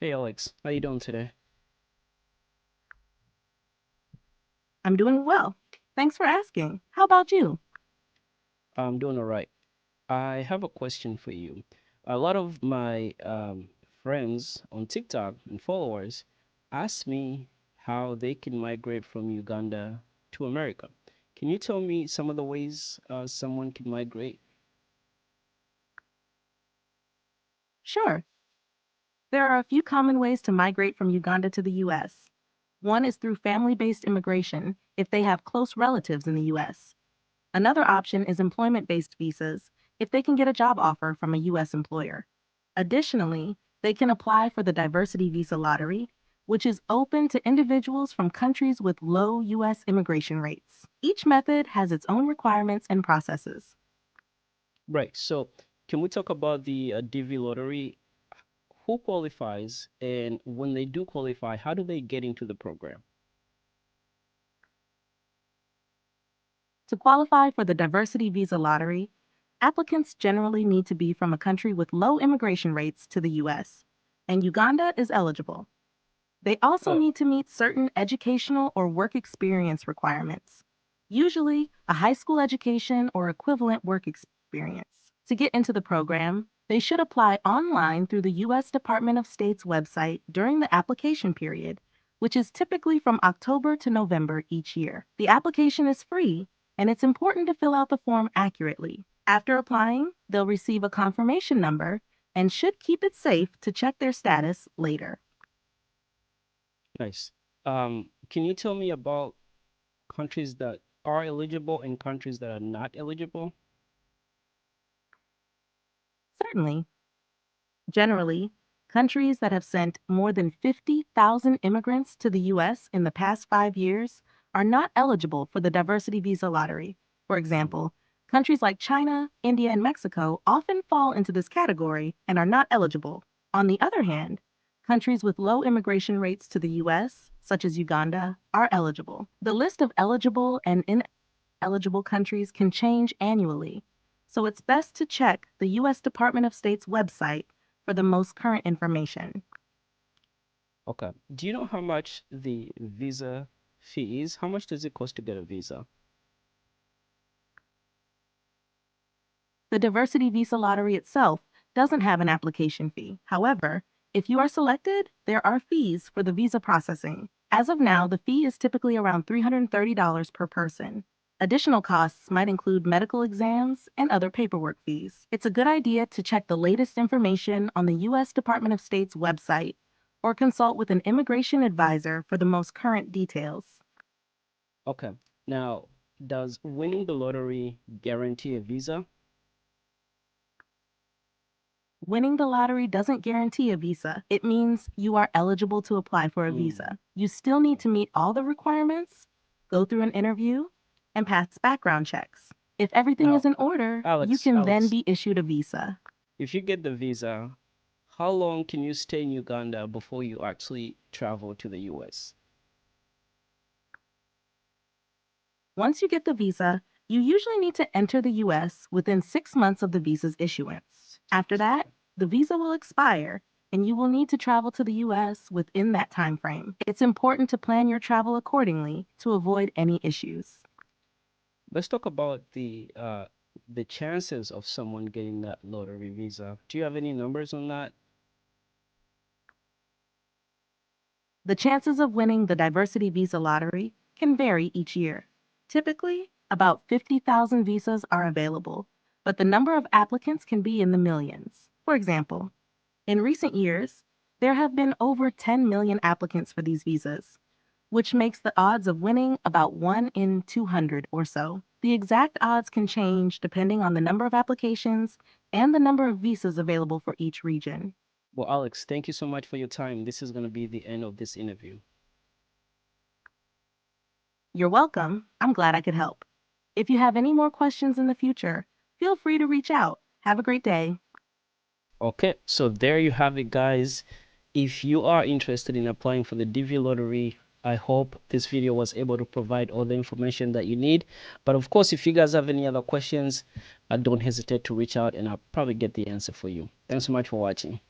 Hey Alex, how you doing today? I'm doing well. Thanks for asking. How about you? I'm doing all right. I have a question for you. A lot of my friends on TikTok and followers ask me how they can migrate from Uganda to America. Can you tell me some of the ways someone can migrate? Sure. There are a few common ways to migrate from Uganda to the U.S. One is through family based immigration if they have close relatives in the U.S. Another option is employment based visas if they can get a job offer from a U.S. employer. Additionally, they can apply for the diversity visa lottery, which is open to individuals from countries with low U.S. immigration rates. Each method has its own requirements and processes. Right. So can we talk about the DV lottery? Who qualifies, and when they do qualify, how do they get into the program? To qualify for the diversity visa lottery, applicants generally need to be from a country with low immigration rates to the US, and Uganda is eligible. They also Oh, need to meet certain educational or work experience requirements, usually a high school education or equivalent work experience. To get into the program, they should apply online through the U.S. Department of State's website during the application period, which is typically from October to November each year. The application is free, and it's important to fill out the form accurately. After applying, they'll receive a confirmation number and should keep it safe to check their status later. nice. Can you tell me about countries that are eligible and countries that are not eligible? Certainly, generally, countries that have sent more than 50,000 immigrants to the U.S. in the past 5 years are not eligible for the diversity visa lottery. For Mm. example, countries like China, India, and Mexico often fall into this category and are not eligible. On the other hand, countries with low immigration rates to the U.S., such as Uganda, are eligible. The list of eligible and ineligible countries can change annually, so it's best to check the U.S. Department of State's website for the most current information. Okay. Do you know how much the visa fee is? How much does it cost to get a visa? The diversity visa lottery itself doesn't have an application fee. However, if you are selected, there are fees for the visa processing. As of now, the fee is typically around $330 per person. Additional costs might include medical exams and other paperwork fees. It's a good idea to check the latest information on the U.S. Department of State's website or consult with an immigration advisor for the most current details. Okay. Now, does winning the lottery guarantee a visa? Winning the lottery doesn't guarantee a visa. It means you are eligible to apply for a Mm. visa. You still need to meet all the requirements, go through an interview, and pass background checks. If everything is Now, in order, you Alex, can then Alex, be issued a visa. if you get the visa, how long can you stay in Uganda before you actually travel to the US? Once you get the visa, you usually need to enter the US within 6 months of the visa's issuance. After that, the visa will expire and you will need to travel to the US within that time frame. It's important to plan your travel accordingly to avoid any issues. Let's talk about the chances of someone getting that lottery visa. Do you have any numbers on that? The chances of winning the diversity visa lottery can vary each year. Typically, about 50,000 visas are available, but the number of applicants can be in the millions. For example, in recent years, there have been over 10 million applicants for these visas, which makes the odds of winning about 1 in 200 or so. The exact odds can change depending on the number of applications and the number of visas available for each region. Well, Alex, thank you so much for your time. This is going to be the end of this interview. You're welcome. I'm glad I could help. If you have any more questions in the future, feel free to reach out. Have a great day. Okay, so there you have it, guys. If you are interested in applying for the DV lottery, I hope this video was able to provide all the information that you need. But of course, if you guys have any other questions, don't hesitate to reach out and I'll probably get the answer for you. Thanks so much for watching.